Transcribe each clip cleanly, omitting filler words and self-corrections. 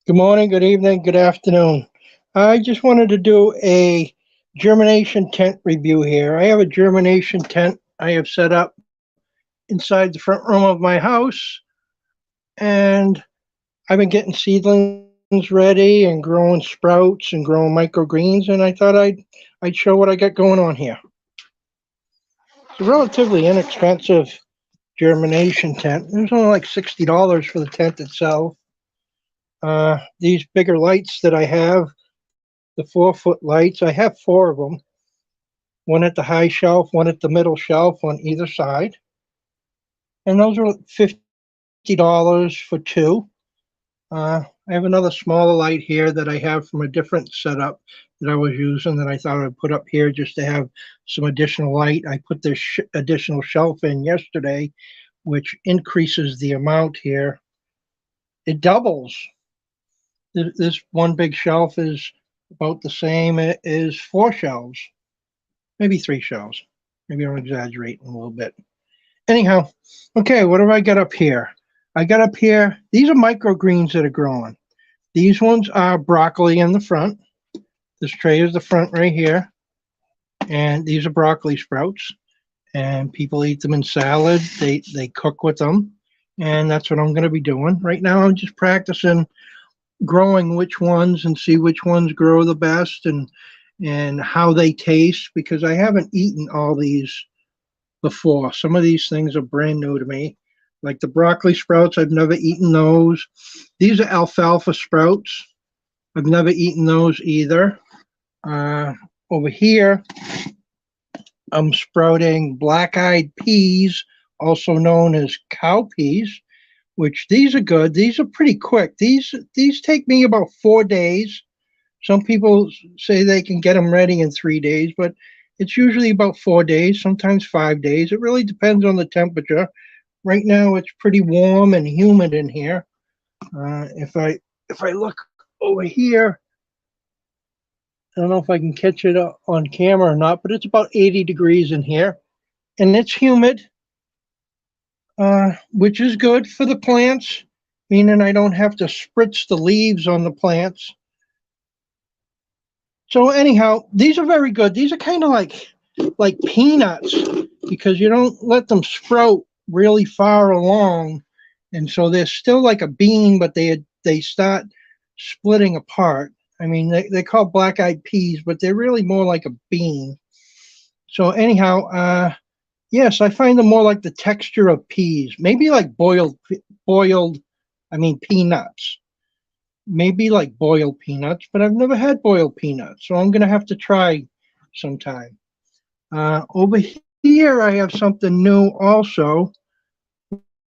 Good morning, good evening, good afternoon. I just wanted to do a germination tent review here. I have a germination tent I have set up inside the front room of my house, and I've been getting seedlings ready and growing sprouts and growing microgreens, and I thought I'd show what I got going on here. It's a relatively inexpensive germination tent. It was only like $60 for the tent itself. These bigger lights that I have, the 4-foot lights, I have four of them, one at the high shelf, one at the middle shelf on either side. And those are $50 for two. I have another smaller light here that I have from a different setup that I was using that I thought I'd put up here just to have some additional light. I put this additional shelf in yesterday, which increases the amount here. It doubles. This one big shelf is about the same as four shelves, maybe three shelves. Maybe I'm exaggerating a little bit. Anyhow, okay, what have I got up here? I got up here, these are microgreens that are growing. These ones are broccoli in the front. This tray is the front right here. And these are broccoli sprouts. And people eat them in salad. They cook with them. And that's what I'm going to be doing. Right now, I'm just practicing growing which ones and see which ones grow the best and how they taste, because I haven't eaten all these before. Some of these things are brand new to me. Like the broccoli sprouts, I've never eaten those. These are alfalfa sprouts. I've never eaten those either. Over here, I'm sprouting black-eyed peas, also known as cowpeas, which these are good. These are pretty quick. These take me about 4 days. Some people say they can get them ready in 3 days, but it's usually about 4 days, sometimes 5 days. It really depends on the temperature. Right now, it's pretty warm and humid in here. If I look over here, I don't know if I can catch it on camera or not, but it's about 80 degrees in here, and it's humid, which is good for the plants, meaning I don't have to spritz the leaves on the plants. So anyhow, these are very good. These are kind of like peanuts, because you don't let them sprout really far along, and so they're still like a bean, but they start splitting apart. I mean, they're called black-eyed peas, but they're really more like a bean. So anyhow, yes, I find them more like the texture of peas, maybe like peanuts. Maybe like boiled peanuts, but I've never had boiled peanuts, so I'm going to have to try sometime. Over here, I have something new also,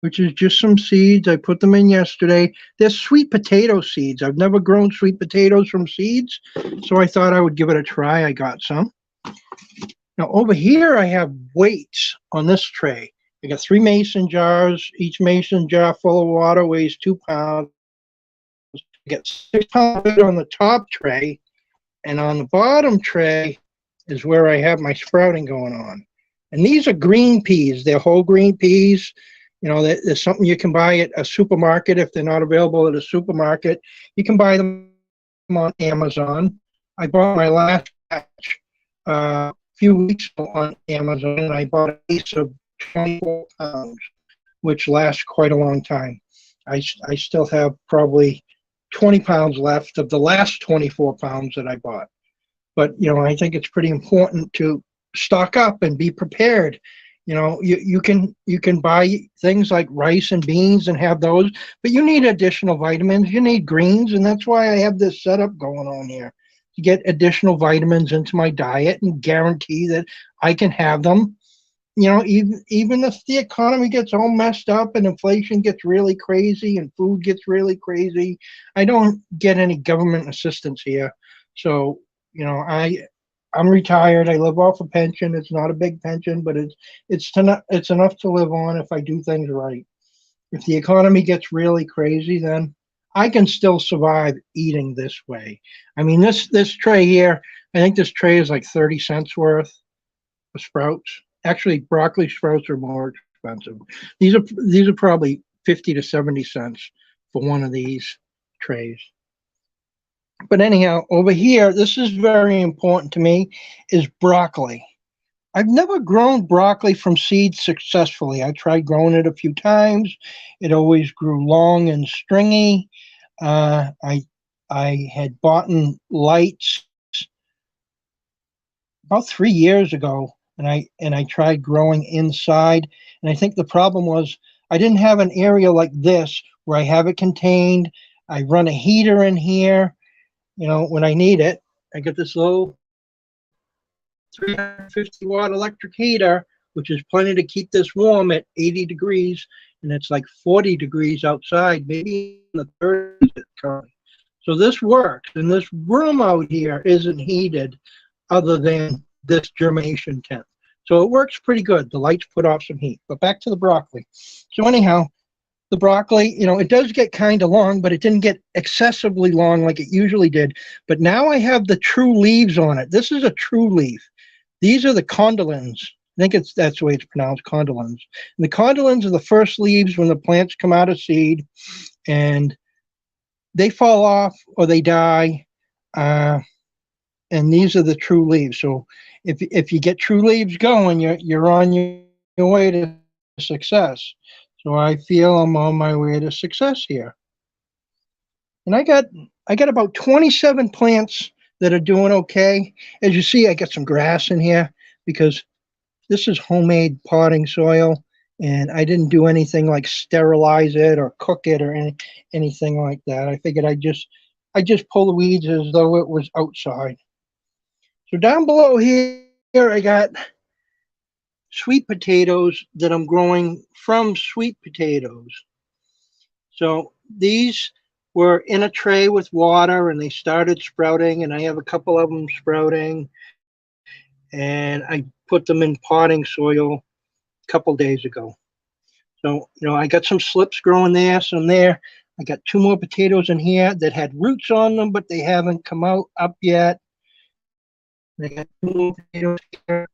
which is just some seeds. I put them in yesterday. They're sweet potato seeds. I've never grown sweet potatoes from seeds, so I thought I would give it a try. I got some. Now over here, I have weights on this tray. I got 3 mason jars. Each mason jar full of water weighs 2 pounds. I got 6 pounds on the top tray, and on the bottom tray is where I have my sprouting going on. And these are green peas. They're whole green peas. You know, there's something you can buy at a supermarket. If they're not available at a supermarket, you can buy them on Amazon. I bought my last batch a few weeks ago on Amazon, and I bought a case of 24 pounds, which lasts quite a long time. I still have probably 20 pounds left of the last 24 pounds that I bought. But, you know, I think it's pretty important to stock up and be prepared. You know, you can buy things like rice and beans and have those, but you need additional vitamins. You need greens, and that's why I have this setup going on here, to get additional vitamins into my diet and guarantee that I can have them. You know, even if the economy gets all messed up and inflation gets really crazy and food gets really crazy, I don't get any government assistance here. So, you know, I'm retired. I live off a pension. It's not a big pension, but it's enough to live on if I do things right. If the economy gets really crazy, then I can still survive eating this way. I mean, this tray here, I think this tray is like 30 cents worth of sprouts. Actually, broccoli sprouts are more expensive. These are probably 50 to 70 cents for one of these trays. But anyhow, over here, this is very important to me, is broccoli. I've never grown broccoli from seed successfully. I tried growing it a few times. It always grew long and stringy. Uh, I I had bought in lights about 3 years ago, and I tried growing inside. And I think the problem was I didn't have an area like this where I have it contained. I run a heater in here, when I need it. I got this little 350 watt electric heater, which is plenty to keep this warm at 80 degrees, and it's like 40 degrees outside, maybe in the 30s currently. So this works, and this room out here isn't heated other than this germination tent. So it works pretty good. The lights put off some heat. But back to the broccoli. So anyhow, the broccoli, it does get kind of long, but it didn't get excessively long like it usually did. But now I have the true leaves on it. This is a true leaf. These are the condylens. I think that's the way it's pronounced, condylens. And the condylens are the first leaves when the plants come out of seed, and they fall off or they die. And these are the true leaves. So if you get true leaves going, you're on your way to success. So I feel I'm on my way to success here. And I got about 27 plants that are doing okay. As you see, I got some grass in here because this is homemade potting soil, and I didn't do anything like sterilize it or cook it or anything like that. I figured I just pull the weeds as though it was outside. So down below here, I got sweet potatoes that I'm growing from sweet potatoes. So these were in a tray with water, and they started sprouting, and I have a couple of them sprouting, and I put them in potting soil a couple days ago. So, I got some slips growing there, some there. I got two more potatoes in here that had roots on them, but they haven't come out up yet. I got two more potatoes here.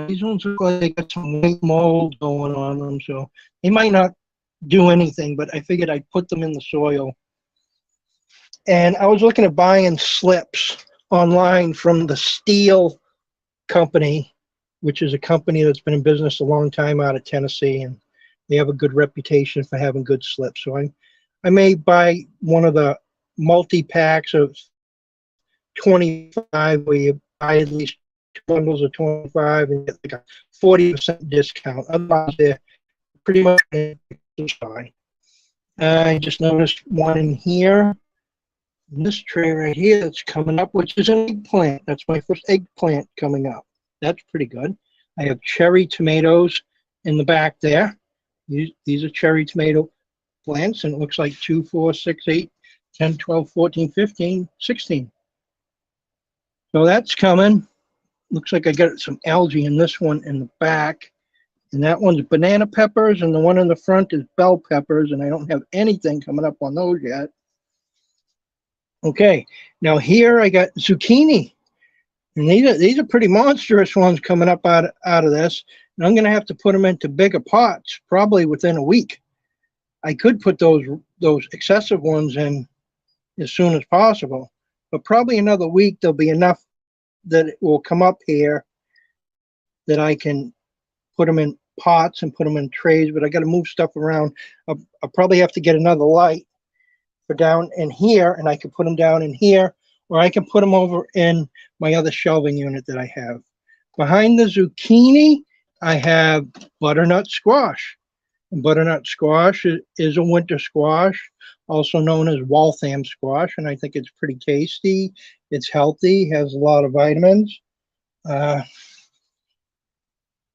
These ones look like they got some white mold going on them, so they might not do anything, but I figured I'd put them in the soil. And I was looking at buying slips online from the Steel Company, which is a company that's been in business a long time out of Tennessee, and they have a good reputation for having good slips. So I may buy one of the multi-packs of 25 where you buy at least two bundles of 25 and get like a 40% discount. Otherwise, they're pretty much fine. I just noticed one in here, in this tray right here that's coming up, which is an eggplant. That's my first eggplant coming up. That's pretty good. I have cherry tomatoes in the back there. These are cherry tomato plants, and it looks like 2, 4, 6, 8, 10, 12, 14, 15, 16. So that's coming. Looks like I got some algae in this one in the back. And that one's banana peppers, and the one in the front is bell peppers, and I don't have anything coming up on those yet. Okay, now here I got zucchini. And these are pretty monstrous ones coming up out of this. And I'm going to have to put them into bigger pots, probably within a week. I could put those excessive ones in as soon as possible, but probably another week there'll be enough that it will come up here that I can put them in pots and put them in trays. But I got to move stuff around. I'll probably have to get another light for down in here, and I can put them down in here, or I can put them over in my other shelving unit that I have. Behind the zucchini, I have butternut squash. And butternut squash is a winter squash, also known as Waltham squash, and I think it's pretty tasty. It's healthy, has a lot of vitamins.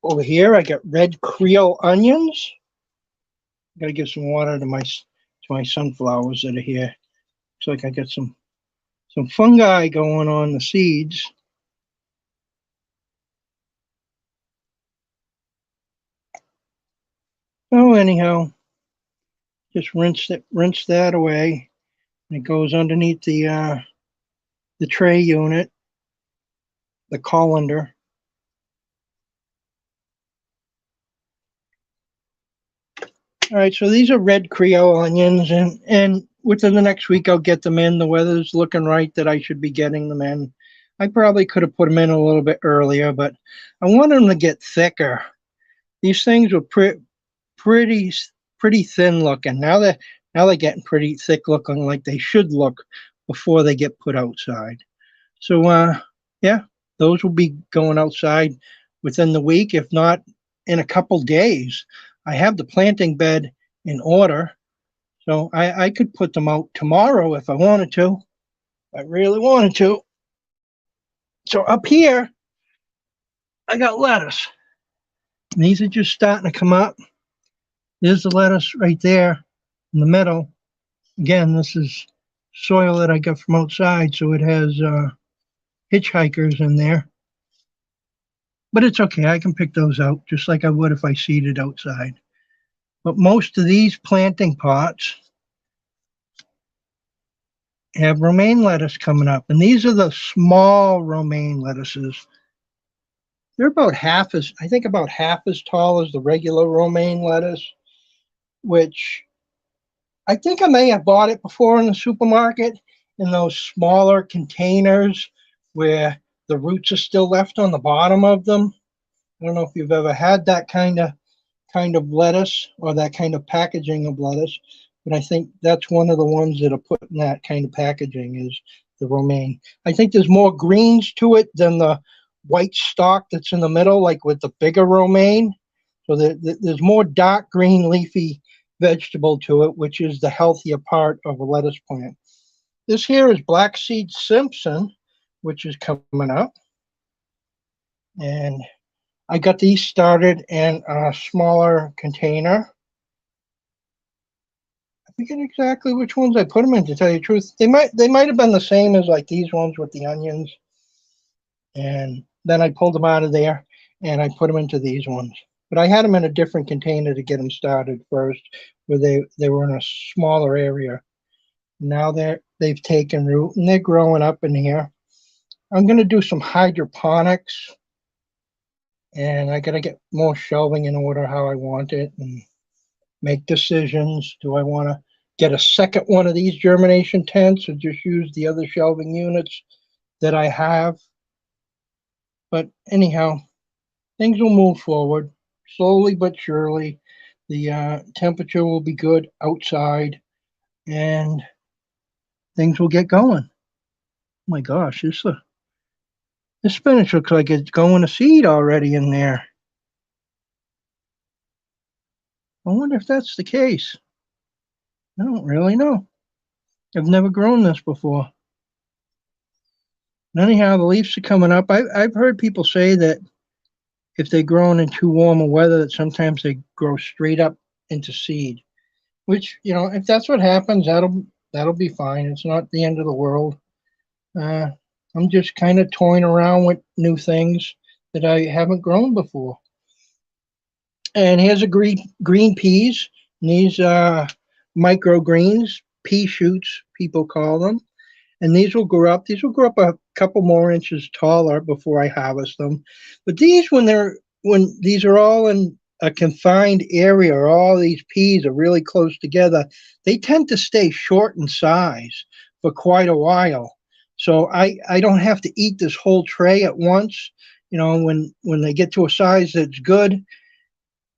Over here, I got red Creole onions. I gotta give some water to my sunflowers that are here. Looks like I got some fungi going on the seeds. Oh, anyhow, just rinse that away. And it goes underneath the tray unit, the colander. All right, so these are red Creole onions, and within the next week, I'll get them in. The weather's looking right that I should be getting them in. I probably could have put them in a little bit earlier, but I want them to get thicker. These things were pretty pretty thin looking. Now they're getting pretty thick looking, like they should look before they get put outside. So yeah, those will be going outside within the week, if not in a couple days. I have the planting bed in order, so I could put them out tomorrow if I wanted to. I really wanted to. So up here, I got lettuce. And these are just starting to come up. There's the lettuce right there in the middle. Again, this is soil that I got from outside, so it has hitchhikers in there. But it's okay, I can pick those out just like I would if I seeded outside. But most of these planting pots have romaine lettuce coming up. And these are the small romaine lettuces. They're about half as, I think about half as tall as the regular romaine lettuce, which I think I may have bought it before in the supermarket in those smaller containers where the roots are still left on the bottom of them. I don't know if you've ever had that kind of lettuce or that kind of packaging of lettuce, but I think that's one of the ones that are put in that kind of packaging is the romaine. I think there's more greens to it than the white stalk that's in the middle, like with the bigger romaine. So there's more dark green leafy vegetable to it, which is the healthier part of a lettuce plant. This here is Black Seed Simpson, which is coming up. And I got these started in a smaller container. I forget exactly which ones I put them in, to tell you the truth. They might have been the same as like these ones with the onions. And then I pulled them out of there and I put them into these ones. But I had them in a different container to get them started first, where they were in a smaller area. Now they've taken root and they're growing up in here. I'm going to do some hydroponics, and I got to get more shelving in order how I want it and make decisions. Do I want to get a second one of these germination tents or just use the other shelving units that I have? But anyhow, things will move forward slowly but surely. The temperature will be good outside and things will get going. Oh my gosh, this spinach looks like it's going to seed already in there. I wonder if that's the case. I don't really know. I've never grown this before. And anyhow, the leaves are coming up. I've heard people say that if they're grown in too warm a weather, that sometimes they grow straight up into seed. Which, if that's what happens, that'll be fine. It's not the end of the world. I'm just kind of toying around with new things that I haven't grown before. And here's a green peas. And these are microgreens, pea shoots, people call them. And these will grow up. These will grow up a couple more inches taller before I harvest them. But these, when these are all in a confined area, or all these peas are really close together, they tend to stay short in size for quite a while. So I don't have to eat this whole tray at once. When they get to a size that's good,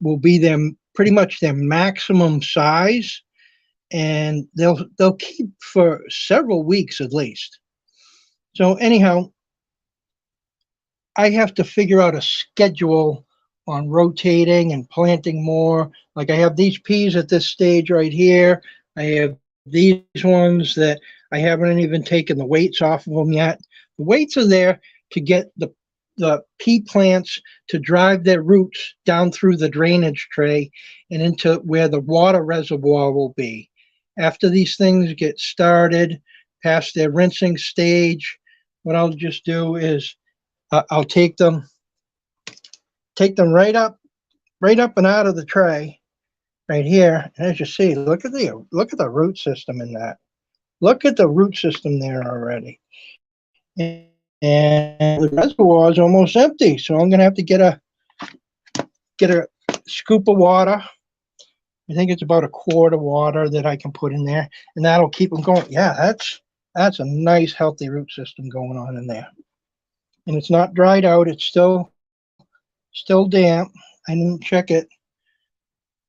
will be them pretty much their maximum size, and they'll keep for several weeks at least. So anyhow, I have to figure out a schedule on rotating and planting more. Like I have these peas at this stage right here. I have these ones that I haven't even taken the weights off of them yet. The weights are there to get the pea plants to drive their roots down through the drainage tray and into where the water reservoir will be. After these things get started, past their rinsing stage, what I'll just do is I'll take them right up and out of the tray right here. And as you see, look at the root system in that. Look at the root system there already. And the reservoir is almost empty. So I'm going to have to get a scoop of water I think it's about a quart of water that I can put in there, and that'll keep them going. Yeah, that's a nice, healthy root system going on in there. And it's not dried out. It's still damp. I didn't check it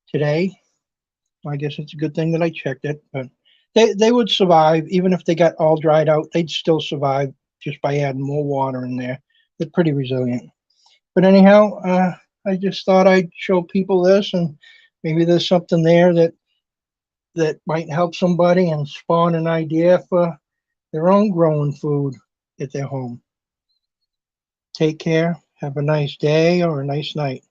today. I guess it's a good thing that I checked it, but they would survive even if they got all dried out. They'd still survive just by adding more water in there. They're pretty resilient. But anyhow, I just thought I'd show people this, and maybe there's something there that might help somebody and spawn an idea for their own growing food at their home. Take care. Have a nice day or a nice night.